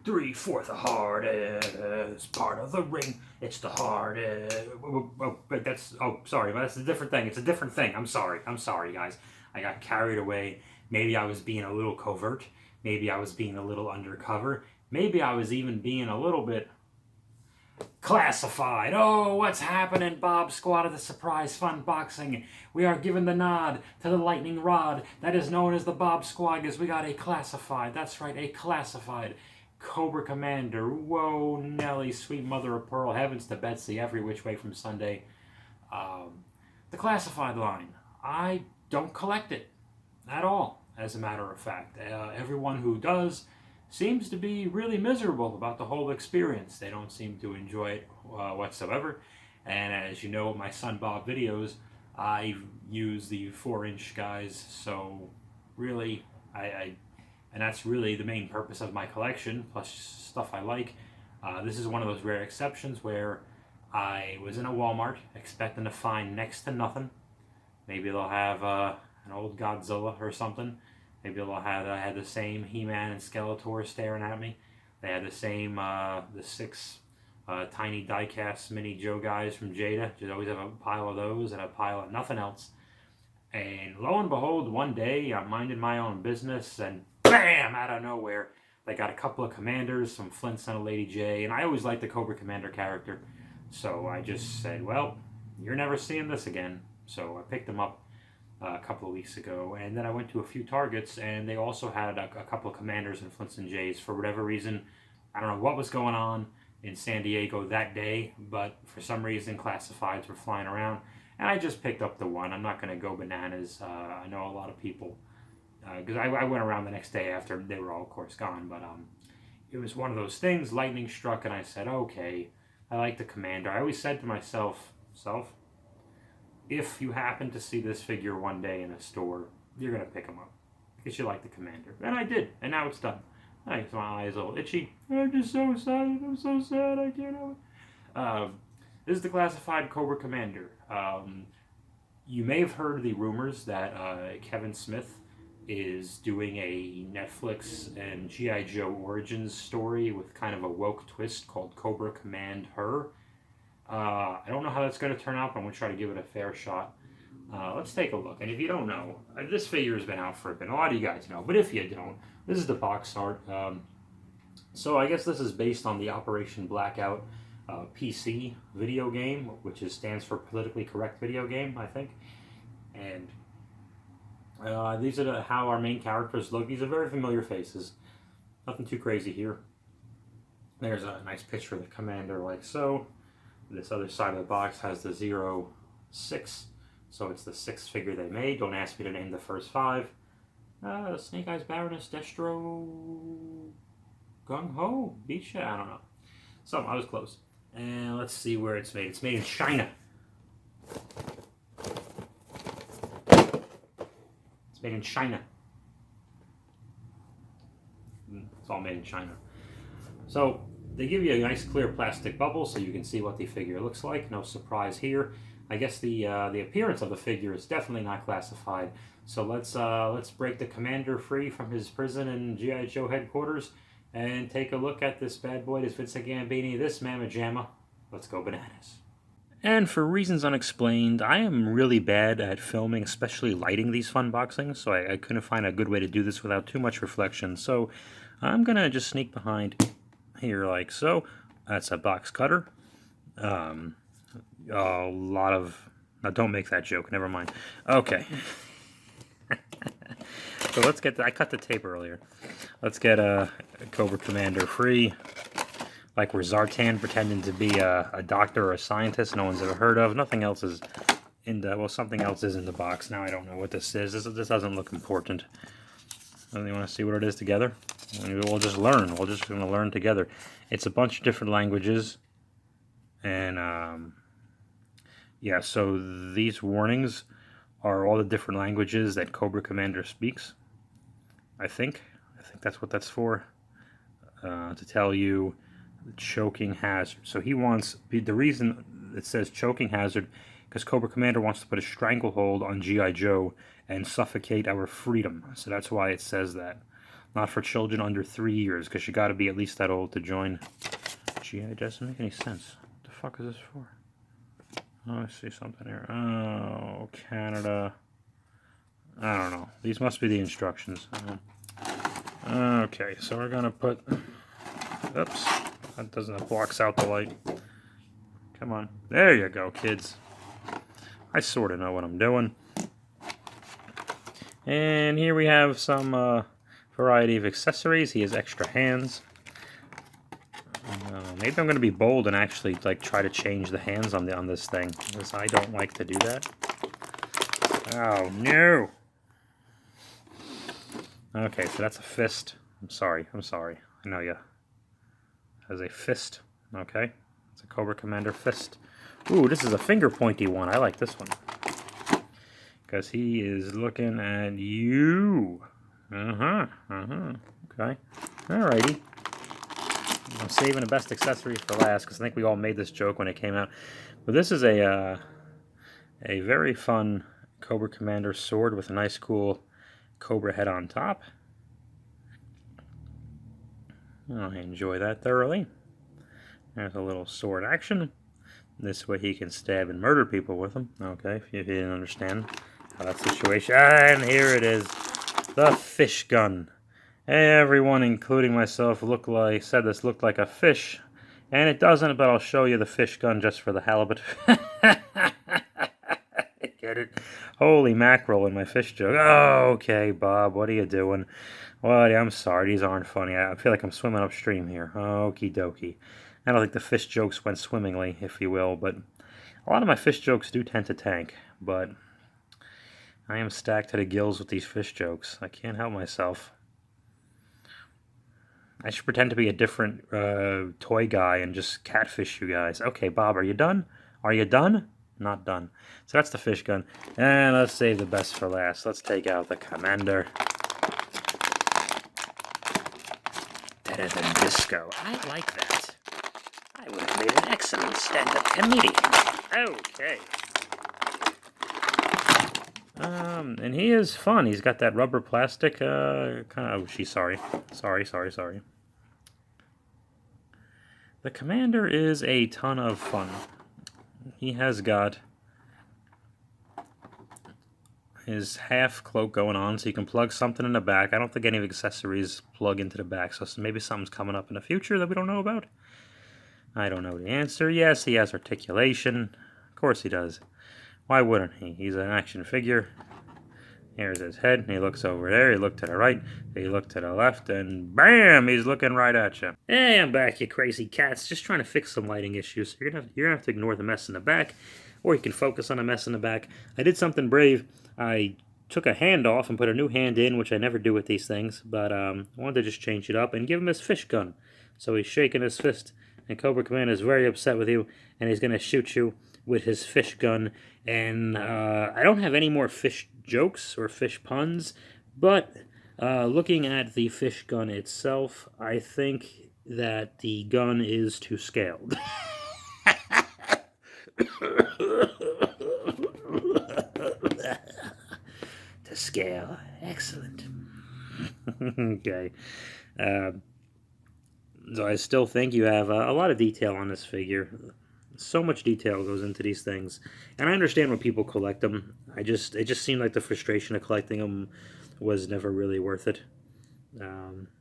3, 4. The hardest part of the ring. It's the hardest. But that's. Oh, sorry. But that's a different thing. It's a different thing. I'm sorry. I'm sorry, guys. I got carried away. Maybe I was being a little covert. Maybe I was being a little undercover. Maybe I was even being a little bit classified. Oh, what's happening, Bob Squad of the Surprise Funboxing? We are giving the nod to the lightning rod that is known as the Bob Squad because we got a classified, that's right, a classified Cobra Commander. Whoa, Nelly, sweet mother of pearl, heavens to Betsy, every which way from Sunday. The classified line. I don't collect it at all, as a matter of fact. Everyone who does seems to be really miserable about the whole experience. They don't seem to enjoy it whatsoever. And as you know, my son Bob videos, I use the 4-inch guys. So really, and that's really the main purpose of my collection, plus stuff I like. This is one of those rare exceptions where I was in a Walmart expecting to find next to nothing. Maybe they'll have an old Godzilla or something. Maybe they'll have had the same He-Man and Skeletor staring at me. They had the same the 6 tiny diecast mini Joe guys from Jada. Just always have a pile of those and a pile of nothing else. And lo and behold, one day I'm minding my own business, and bam! Out of nowhere, they got a couple of commanders, some Flints and a Lady J. And I always liked the Cobra Commander character, so I just said, "Well, you're never seeing this again." So I picked them up a couple of weeks ago, and then I went to a few Targets, and they also had a couple of Commanders and Flints and Jays. For whatever reason, I don't know what was going on in San Diego that day, but for some reason classifieds were flying around, and I just picked up the one. I'm not going to go bananas. I know a lot of people, because I went around the next day after they were all, of course, gone, but it was one of those things. Lightning struck, and I said, okay, I like the Commander. I always said to myself, if you happen to see this figure one day in a store, you're going to pick him up because you like the Commander. And I did, and now it's done. My eyes are all itchy. I'm just so excited. I'm so sad. I can't help it. This is the classified Cobra Commander. You may have heard the rumors that Kevin Smith is doing a Netflix and G.I. Joe Origins story with kind of a woke twist called Cobra Command Her. I don't know how that's going to turn out, but I'm going to try to give it a fair shot. Let's take a look. And if you don't know, this figure has been out for a bit. A lot of you guys know, but if you don't, this is the box art. So I guess this is based on the Operation Blackout PC video game, which stands for Politically Correct Video Game, I think. And these are how our main characters look. These are very familiar faces. Nothing too crazy here. There's a nice picture of the Commander like so. This other side of the box has the 06, so it's the 6th figure they made. Don't ask me to name the first 5. Snake Eyes, Baroness, Destro, Gung Ho, Bisha, I don't know. So I was close. And let's see where it's made. It's made in China. It's made in China. It's all made in China. So they give you a nice clear plastic bubble so you can see what the figure looks like. No surprise here. I guess the appearance of the figure is definitely not classified. So let's break the Commander free from his prison in G.I. Joe headquarters and take a look at this bad boy, this Vincent Gambini, this Mamma Jamma. Let's go bananas. And for reasons unexplained, I am really bad at filming, especially lighting these Funboxings, so I couldn't find a good way to do this without too much reflection. So I'm going to just sneak behind here like so. That's a box cutter. A lot of... Now don't make that joke, never mind. Okay. So let's get... I cut the tape earlier. Let's get a Cobra Commander free. Like we're Zartan pretending to be a doctor or a scientist no one's ever heard of. Nothing else is in the... Well, something else is in the box. Now I don't know what this is. This doesn't look important. You want to see what it is together? We'll just learn. We're just going to learn together. It's a bunch of different languages. And, yeah, so these warnings are all the different languages that Cobra Commander speaks. I think that's what that's for. To tell you the choking hazard. So he wants... The reason it says choking hazard, because Cobra Commander wants to put a stranglehold on G.I. Joe and suffocate our freedom. So that's why it says that. Not for children under 3 years, because you got to be at least that old to join. Gee, it doesn't make any sense. What the fuck is this for? Oh, I see something here. Oh, Canada. I don't know. These must be the instructions. Okay, so we're gonna put. Oops, that doesn't. That blocks out the light. Come on, there you go, kids. I sort of know what I'm doing. And here we have some variety of accessories. He has extra hands. Maybe I'm going to be bold and actually like try to change the hands on this thing, because I don't like to do that. Oh no! Okay, so that's a fist. I'm sorry. I know you. As a fist. Okay, it's a Cobra Commander fist. Ooh, this is a finger pointy one. I like this one. Because he is looking at you. Okay. Alrighty. I'm saving the best accessory for last, because I think we all made this joke when it came out. But this is a very fun Cobra Commander sword with a nice cool Cobra head on top. I enjoy that thoroughly. There's a little sword action. This way he can stab and murder people with them. Okay, if you didn't understand how that situation. And here it is. The fish gun. Everyone, including myself, said this looked like a fish. And it doesn't, but I'll show you the fish gun just for the halibut. Get it? Holy mackerel in my fish joke. Oh, okay, Bob, what are you doing? Well, I'm sorry, these aren't funny. I feel like I'm swimming upstream here. Okie dokie. I don't think the fish jokes went swimmingly, if you will, but a lot of my fish jokes do tend to tank, but I am stacked to the gills with these fish jokes. I can't help myself. I should pretend to be a different toy guy and just catfish you guys. Okay, Bob, are you done? Are you done? Not done. So that's the fish gun. And let's save the best for last. Let's take out the Commander. Better than disco. I like that. I would have made an excellent stand-up comedian. Okay. And he is fun. He's got that rubber plastic, kind of, oh, she's sorry. Sorry. The Commander is a ton of fun. He has got his half cloak going on, so you can plug something in the back. I don't think any of the accessories plug into the back, so maybe something's coming up in the future that we don't know about. I don't know the answer. Yes, he has articulation. Of course he does. Why wouldn't he? He's an action figure. Here's his head, and he looks over there. He looked to the right, he looked to the left, and BAM! He's looking right at you. Hey, I'm back, you crazy cats. Just trying to fix some lighting issues. So you're gonna have to ignore the mess in the back, or you can focus on the mess in the back. I did something brave. I took a hand off and put a new hand in, which I never do with these things, but I wanted to just change it up and give him his fish gun. So he's shaking his fist, and Cobra Commander is very upset with you, and he's going to shoot you with his fish gun. And I don't have any more fish jokes or fish puns, but looking at the fish gun itself, I think that the gun is to scale. To scale. Excellent. Okay. So I still think you have a lot of detail on this figure. So much detail goes into these things, and I understand when people collect them. It just seemed like the frustration of collecting them was never really worth it.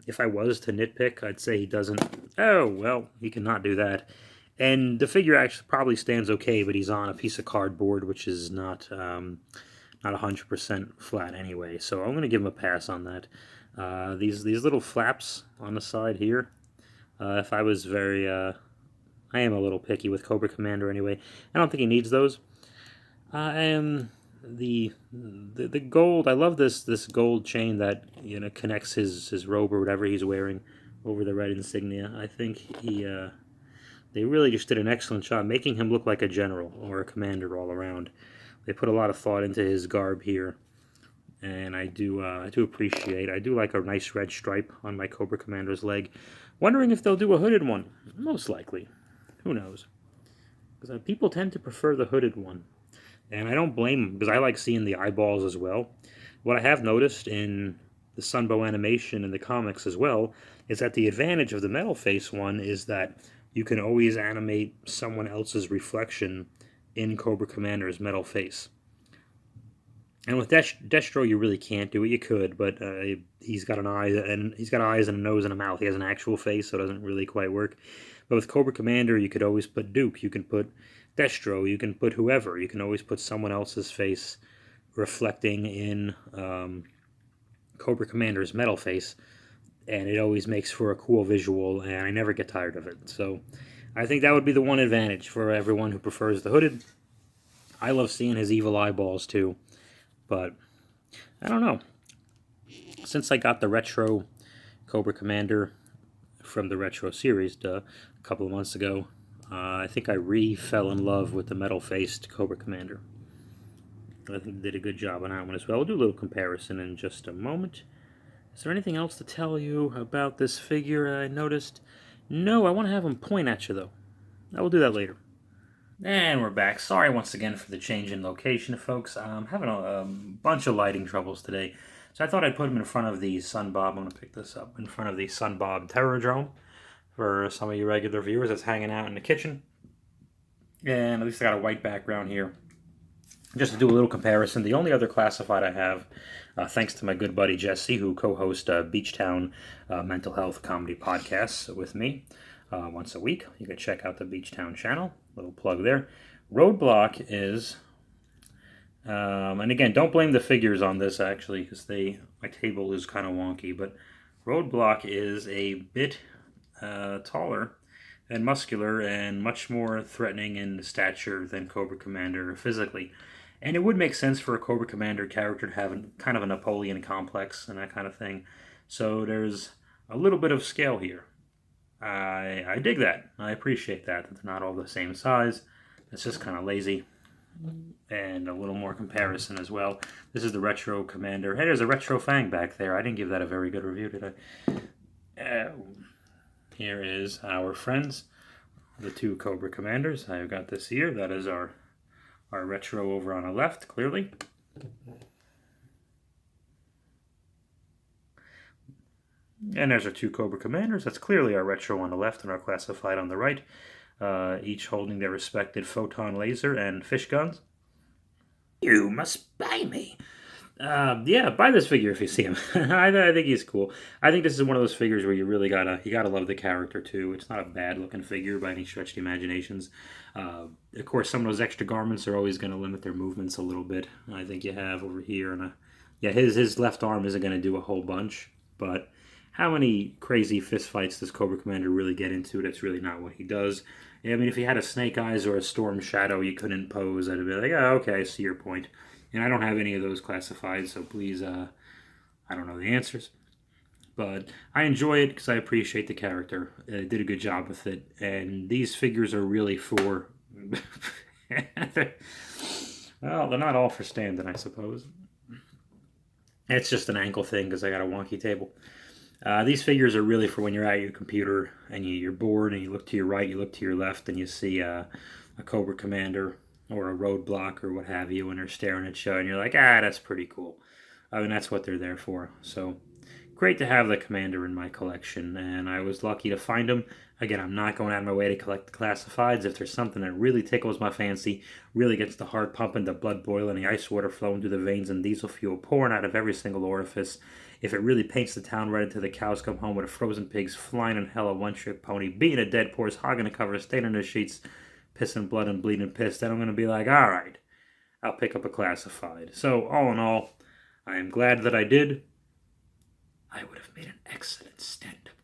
If I was to nitpick, I'd say he doesn't. Oh well, he cannot do that. And the figure actually probably stands okay, but he's on a piece of cardboard, which is not 100% flat anyway. So I'm going to give him a pass on that. These little flaps on the side here. If I was I am a little picky with Cobra Commander anyway. I don't think he needs those. And the gold, I love this gold chain that connects his robe or whatever he's wearing over the red insignia. I think they really just did an excellent job making him look like a general or a commander all around. They put a lot of thought into his garb here, and I do appreciate. I do like a nice red stripe on my Cobra Commander's leg. Wondering if they'll do a hooded one. Most likely. Who knows? Because people tend to prefer the hooded one. And I don't blame them, because I like seeing the eyeballs as well. What I have noticed in the Sunbow animation in the comics as well, is that the advantage of the metal face one is that you can always animate someone else's reflection in Cobra Commander's metal face. And with Destro, you really can't do it. You could, but he's got eyes and a nose and a mouth. He has an actual face, so it doesn't really quite work. But with Cobra Commander, you could always put Duke. You can put Destro. You can put whoever. You can always put someone else's face reflecting in Cobra Commander's metal face, and it always makes for a cool visual, and I never get tired of it. So I think that would be the one advantage for everyone who prefers the hooded. I love seeing his evil eyeballs too, but I don't know. Since I got the retro Cobra Commander from the retro series a couple of months ago, I think I fell in love with the metal-faced Cobra Commander. I think they did a good job on that one as well. We'll do a little comparison in just a moment. Is there anything else to tell you about this figure I noticed? No, I want to have him point at you, though. I will do that later. And we're back. Sorry once again for the change in location, folks. I'm having a bunch of lighting troubles today. So I thought I'd put him in front of the Sunbob. I'm going to pick this up. In front of the Sunbob Terrordrome for some of you regular viewers that's hanging out in the kitchen. And at least I got a white background here. Just to do a little comparison, the only other classified I have, thanks to my good buddy Jesse, who co-hosts Beachtown Mental Health Comedy Podcasts with me once a week. You can check out the Beachtown channel. Little plug there. Roadblock is, and again, don't blame the figures on this actually, because my table is kind of wonky, but Roadblock is a bit taller and muscular and much more threatening in stature than Cobra Commander physically. And it would make sense for a Cobra Commander character to have kind of a Napoleon complex and that kind of thing. So there's a little bit of scale here. I dig that. I appreciate that they're not all the same size. It's just kind of lazy. And a little more comparison as well. This is the Retro Commander. Hey, there's a Retro Fang back there. I didn't give that a very good review, did I? Here is our friends, the two Cobra Commanders. I've got this here. That is our Retro over on the left, clearly. And there's our two Cobra Commanders. That's clearly our Retro on the left and our Classified on the right. Each holding their respected photon laser and fish guns. You must buy me. Yeah, buy this figure if you see him. I think he's cool. I think this is one of those figures where you really gotta love the character too. It's not a bad looking figure by any stretch of the imaginations. Of course, some of those extra garments are always going to limit their movements a little bit. I think you have over here, and yeah, his left arm isn't going to do a whole bunch. But how many crazy fist fights does Cobra Commander really get into? That's really not what he does. I mean, if he had a Snake Eyes or a Storm Shadow you couldn't pose, I'd be like, oh, okay, I see your point. And I don't have any of those classified, so please, I don't know the answers. But I enjoy it because I appreciate the character. It did a good job with it. And these figures are really for... well, they're not all for standing, I suppose. It's just an ankle thing because I got a wonky table. These figures are really for when you're at your computer and you're bored and you look to your right, you look to your left, and you see a Cobra Commander or a Roadblock or what have you, and they're staring at you, and you're like, that's pretty cool. I mean, that's what they're there for. So, great to have the Commander in my collection, and I was lucky to find him. Again, I'm not going out of my way to collect the classifieds. If there's something that really tickles my fancy, really gets the heart pumping, the blood boiling, the ice water flowing through the veins, and diesel fuel pouring out of every single orifice, if it really paints the town red until the cows come home with a frozen pigs flying in hell, a one-trick pony, being a dead horse, hogging a cover, staying in the sheets, pissing blood and bleeding piss, then I'm going to be like, all right, I'll pick up a classified. So, all in all, I am glad that I did. I would have made an excellent stand-up